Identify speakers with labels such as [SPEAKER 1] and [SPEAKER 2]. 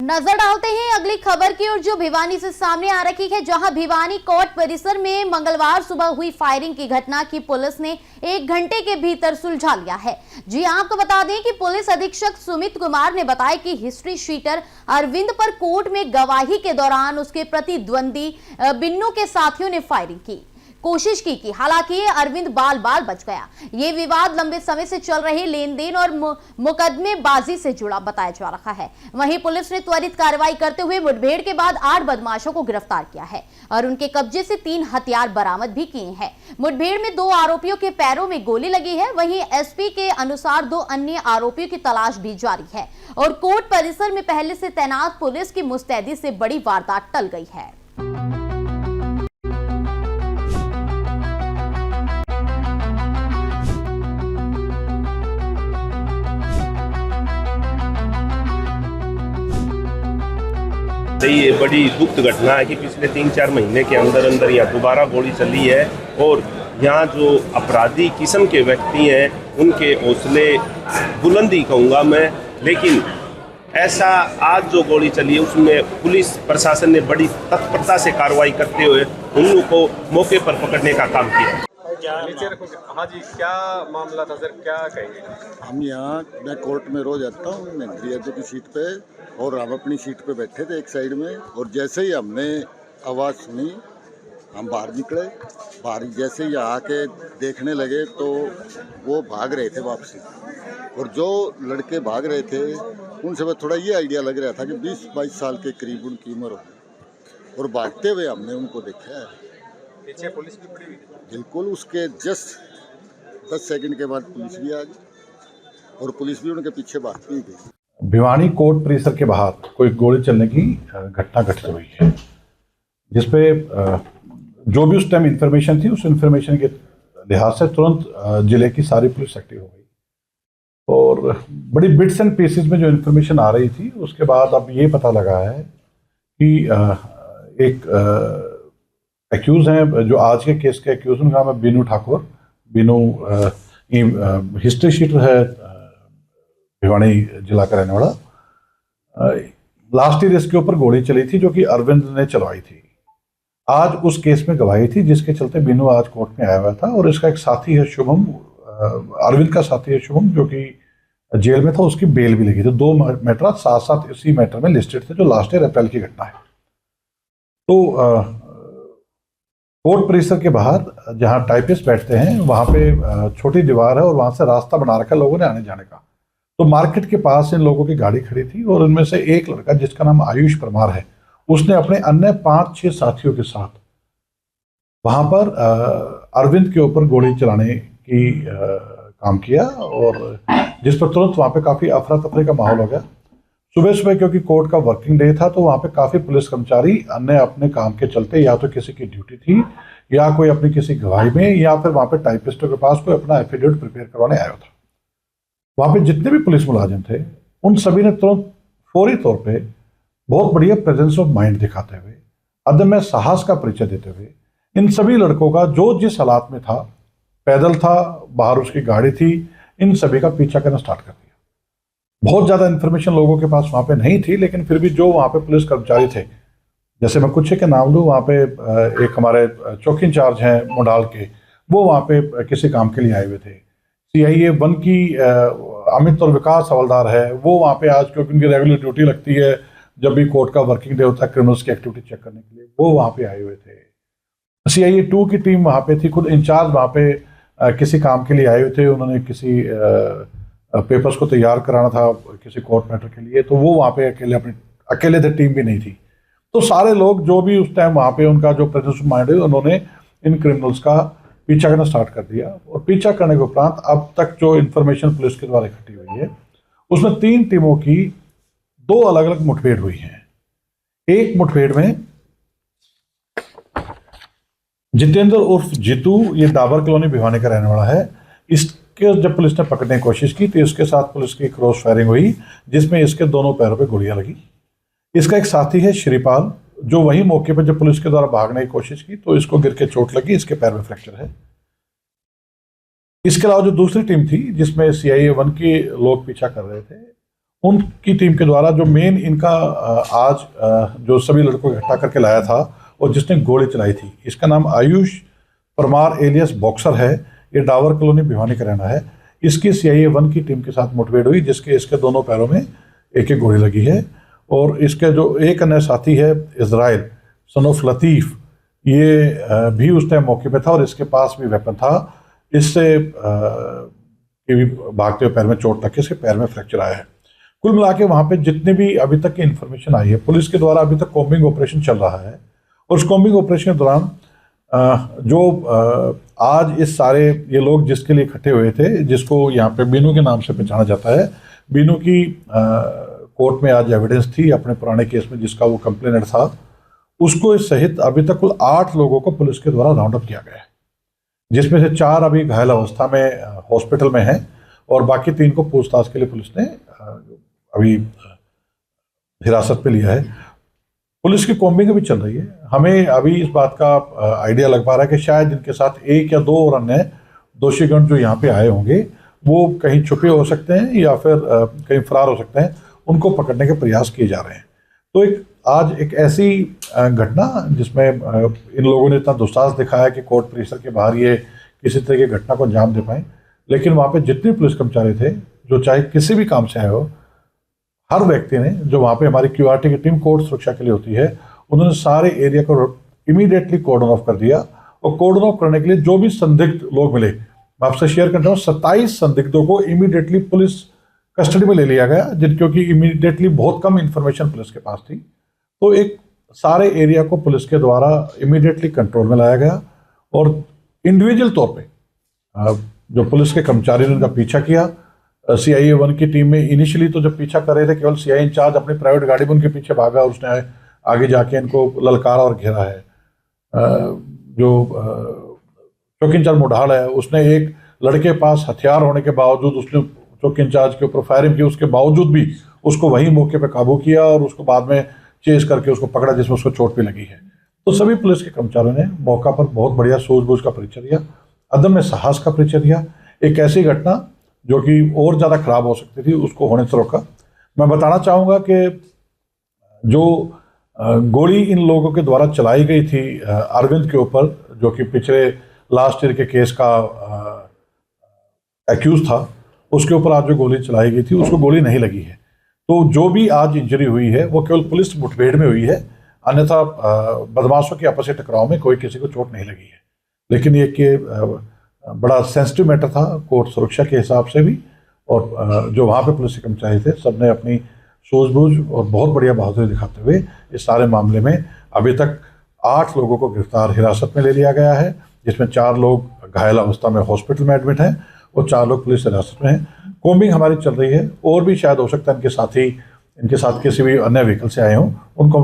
[SPEAKER 1] नजर डालते हैं अगली खबर की ओर जो भिवानी से सामने आ रही है, जहां भिवानी कोर्ट परिसर में मंगलवार सुबह हुई फायरिंग की घटना की पुलिस ने 1 घंटे के भीतर सुलझा लिया है। जी आपको बता दें कि पुलिस अधीक्षक सुमित कुमार ने बताया कि हिस्ट्री शीटर अरविंद पर कोर्ट में गवाही के दौरान उसके प्रतिद्वंदी बिन्नू के साथियों ने फायरिंग की कोशिश की हालांकि अरविंद बाल बच गया। ये विवाद लंबे समय से चल रहे लेन देन और मुकदमेबाजी से जुड़ा बताया जा रहा है। वहीं पुलिस ने त्वरित कार्रवाई करते हुए मुठभेड़ के बाद 8 बदमाशों को गिरफ्तार किया है और उनके कब्जे से 3 हथियार बरामद भी किए हैं। मुठभेड़ में 2 आरोपियों के पैरों में गोली लगी है। वहीं एसपी के अनुसार 2 अन्य आरोपियों की तलाश भी जारी है और कोर्ट परिसर में पहले से तैनात पुलिस की मुस्तैदी से बड़ी वारदात टल गई है।
[SPEAKER 2] ये बड़ी दुख घटना है कि पिछले 3-4 महीने के अंदर यहाँ दोबारा गोली चली है और यहाँ जो अपराधी किस्म के व्यक्ति हैं उनके हौसले बुलंदी कहूँगा मैं, लेकिन ऐसा आज जो गोली चली है उसमें पुलिस प्रशासन ने बड़ी तत्परता से कार्रवाई करते हुए उन लोगों को मौके पर पकड़ने का काम किया।
[SPEAKER 3] हाँ जी, क्या मामला था सर, क्या कहेंगे?
[SPEAKER 4] हम यहाँ, मैं कोर्ट में रोज आता हूँ, मैं गृह की सीट पे, और हम अपनी सीट पे बैठे थे एक साइड में, और जैसे ही हमने आवाज़ सुनी हम बाहर निकले। बाहर जैसे ही आके देखने लगे तो वो भाग रहे थे वापसी, और जो लड़के भाग रहे थे उनसे बस थोड़ा ये आइडिया लग रहा था कि 20-22 साल के करीब उनकी उम्र हो, और भागते हुए हमने उनको देखा है।
[SPEAKER 3] पीछे पुलिस भी पड़ी हुई थी?
[SPEAKER 4] बिल्कुल, उसके जस्ट 10 सेकंड के बाद पुलिस भी आ गई और पुलिस भी उनके पीछे भागती ही गई।
[SPEAKER 5] भिवानी कोर्ट परिसर के बाहर कोई गोली चलने की घटना घटित हुई है, जिसपे जो भी उस टाइम इंफॉर्मेशन थी उस इंफॉर्मेशन के लिहाज से तुरंत जिले की सारी पुलिस एक्टिव हो गई और बड़ी बिट्स एंड पीसेस में जो इंफॉर्मेशन आ रही थी उसके बाद अब ये पता लगा है कि एक एक्यूज हैं जो आज के केस के एक्यूज, उनका नाम है बिनू ठाकुर। बिनू हिस्ट्री शीटर है, भिवानी जिला का रहने वाला। लास्ट ईयर इसके ऊपर गोली चली थी जो कि अरविंद ने चलवाई थी। आज उस केस में गवाही थी जिसके चलते बिनू आज कोर्ट में आया हुआ था, और इसका एक साथी है शुभम, अरविंद का साथी है शुभम, जो कि जेल में था, उसकी बेल भी लगी थी। 2 मैटर साथ साथ इसी मैटर में लिस्टेड थे जो लास्ट ईयर अप्रैल की घटना है। तो कोर्ट परिसर के बाहर जहाँ टाइपिस्ट बैठते हैं वहाँ पे छोटी दीवार है और वहाँ से रास्ता बना रखा है लोगों ने आने जाने का। तो मार्केट के पास इन लोगों की गाड़ी खड़ी थी और उनमें से एक लड़का जिसका नाम आयुष परमार है, उसने अपने अन्य 5-6 साथियों के साथ वहाँ पर अरविंद के ऊपर गोली चलाने की काम किया, और जिस पर तुरंत वहाँ पे काफ़ी अफरा तफरी का माहौल हो गया। सुबह क्योंकि कोर्ट का वर्किंग डे था तो वहाँ पे काफ़ी पुलिस कर्मचारी अन्य अपने काम के चलते या तो किसी की ड्यूटी थी या कोई अपनी किसी गवाही में, या फिर वहाँ पे टाइपिस्टों के पास कोई अपना एफिडेविट प्रिपेयर करवाने आया था। वहाँ पे जितने भी पुलिस मुलाजिम थे उन सभी ने तुरंत फौरी तौर पे बहुत बढ़िया प्रेजेंस ऑफ माइंड दिखाते हुए, अदम्य साहस का परिचय देते हुए, इन सभी लड़कों का जो जिस हालात में था, पैदल था, बाहर उसकी गाड़ी थी, इन सभी का पीछा करना स्टार्ट कर दिया। बहुत ज़्यादा इन्फॉर्मेशन लोगों के पास वहाँ पे नहीं थी, लेकिन फिर भी जो वहाँ पे पुलिस कर्मचारी थे, जैसे मैं कुछ के नाम लूँ, वहाँ पे एक हमारे चौकी इंचार्ज हैं मुंडाल के, वो वहाँ पे किसी काम के लिए आए हुए थे। CIA 1 की अमित और विकास हवलदार है, वो वहाँ पे आज क्योंकि उनकी रेगुलर ड्यूटी लगती है जब भी कोर्ट का वर्किंग डे होता है क्रिमिनल्स की एक्टिविटी चेक करने के लिए, वो वहाँ पे आए हुए थे। CIA 2 की टीम वहाँ पे थी, खुद इंचार्ज वहाँ पे किसी काम के लिए आए हुए थे, उन्होंने किसी पेपर्स को तैयार कराना था किसी कोर्ट मैटर के लिए, तो वो वहाँ पे अकेले थे, टीम भी नहीं थी। तो सारे लोग जो भी उस टाइम वहाँ पे उनका जो प्रेजेंस ऑफ माइंड है, उन्होंने इन क्रिमिनल्स का पीछा करना स्टार्ट कर दिया, और पीछा करने के उपरांत अब तक जो इन्फॉर्मेशन पुलिस के द्वारा इकट्ठी हुई है उसमें 3 टीमों की 2 अलग अलग मुठभेड़ हुई हैं। एक मुठभेड़ में जितेंद्र उर्फ जीतू, ये डाबर कॉलोनी भिवानी का रहने वाला है, इसके जब पुलिस ने पकड़ने की कोशिश की तो इसके साथ पुलिस की क्रॉस फायरिंग हुई जिसमें इसके दोनों पैरों पे गोलियां लगी। इसका एक साथी है श्रीपाल, जो वही मौके पर जब पुलिस के द्वारा भागने की कोशिश की तो इसको गिर के चोट लगी, इसके पैर में फ्रैक्चर है। इसके अलावा जो दूसरी टीम थी जिसमें CIA 1 के लोग पीछा कर रहे थे, उनकी टीम के द्वारा जो मेन इनका आज जो सभी लड़कों को इकट्ठा करके लाया था और जिसने गोली चलाई थी, इसका नाम आयुष परमार एलियस बॉक्सर है। ये डावर कॉलोनी भिवानी का रहना है। इसकी CIA 1 की टीम के साथ मुठभेड़ हुई, जिसके इसके दोनों पैरों में एक एक गोली लगी है। और इसके जो एक अन्य साथी है इजराइल सन ऑफ लतीफ़, ये भी उस टाइम मौके पे था और इसके पास भी वेपन था। इससे भी भागते हुए पैर में चोट लग के इसके पैर में फ्रैक्चर आया है। कुल मिला के वहाँ पे जितने भी अभी तक की इन्फॉर्मेशन आई है, पुलिस के द्वारा अभी तक कॉम्बिंग ऑपरेशन चल रहा है। और उस कॉम्बिंग ऑपरेशन के दौरान जो आज इस सारे ये लोग जिसके लिए इकट्ठे हुए थे, जिसको यहाँ पे बीनू के नाम से पहचाना जाता है, बीनू की कोर्ट में आज एविडेंस थी अपने पुराने केस में जिसका वो कंप्लेनेंट था, उसको सहित अभी तक कुल 8 लोगों को पुलिस के द्वारा राउंड अप किया गया है, जिसमें से 4 अभी घायल अवस्था में हॉस्पिटल में हैं और बाकी 3 को पूछताछ के लिए पुलिस ने अभी हिरासत में लिया है। पुलिस की कॉम्बिंग भी चल रही है। हमें अभी इस बात का आइडिया लग पा रहा है कि शायद इनके साथ 1 या 2 और अन्य दोषीगण जो यहाँ पे आए होंगे वो कहीं छुपे हो सकते हैं या फिर कहीं फरार हो सकते हैं। उनको पकड़ने के प्रयास किए जा रहे हैं। तो आज एक ऐसी घटना जिसमें इन लोगों ने इतना दुस्साहस दिखाया कि कोर्ट परिसर के बाहर ये किसी तरह की घटना को अंजाम दे पाए, लेकिन वहाँ पे जितने पुलिस कर्मचारी थे, जो चाहे किसी भी काम से आए हो, हर व्यक्ति ने, जो वहाँ पे हमारी QRT की टीम कोर्ट सुरक्षा के लिए होती है, उन्होंने सारे एरिया को इमीडिएटली कॉर्डन ऑफ कर दिया। और कॉर्डन ऑफ करने के लिए जो भी संदिग्ध लोग मिले, मैं आपसे शेयर करता हूँ, 27 संदिग्धों को इमीडिएटली पुलिस कस्टडी में ले लिया गया, क्योंकि इमीडिएटली बहुत कम इंफॉर्मेशन पुलिस के पास थी। तो एक सारे एरिया को पुलिस के द्वारा इमीडिएटली कंट्रोल में लाया गया और इंडिविजुअल तौर पे जो पुलिस के कर्मचारी ने उनका पीछा किया। CIA 1 की टीम में इनिशियली तो जब पीछा कर रहे थे, केवल CI इंचार्ज अपनी प्राइवेट गाड़ी में उनके पीछे भागा और उसने आगे जाके इनको ललकारा और घेरा है। जो चौकी इंचार्ज मुढाल है, उसने एक लड़के पास हथियार होने के बावजूद उसने चौकी इंचार्ज के ऊपर फायरिंग की, उसके बावजूद भी उसको वहीं मौके पे काबू किया और उसको बाद में चेस करके उसको पकड़ा, जिसमें उसको चोट भी लगी है। तो सभी पुलिस के कर्मचारियों ने मौका पर बहुत बढ़िया सूझबूझ का परिचय दिया, अदम्य साहस का परिचय दिया। एक ऐसी घटना जो कि और ज़्यादा खराब हो सकती थी, उसको होने से रोका। मैं बताना चाहूँगा कि जो गोली इन लोगों के द्वारा चलाई गई थी अरविंद के ऊपर, जो कि पिछले लास्ट ईयर के केस का एक्यूज था, उसके ऊपर आज जो गोली चलाई गई थी उसको गोली नहीं लगी है। तो जो भी आज इंजरी हुई है वो केवल पुलिस मुठभेड़ में हुई है, अन्यथा बदमाशों के आपसी टकराव में कोई किसी को चोट नहीं लगी है। लेकिन ये कि बड़ा सेंसिटिव मैटर था कोर्ट सुरक्षा के हिसाब से भी, और जो वहाँ पे पुलिस के कर्मचारी थे सबने अपनी सूझबूझ और बहुत बढ़िया बहादुरी दिखाते हुए इस सारे मामले में अभी तक 8 लोगों को गिरफ्तार हिरासत में ले लिया गया है, जिसमें 4 लोग घायल अवस्था में हॉस्पिटल में एडमिट हैं और 4 लोग पुलिस हिरासत में हैं। कॉम्बिंग हमारी चल रही है, और भी शायद हो सकता है इनके साथ किसी भी अन्य व्हीकल से आए हों, उनको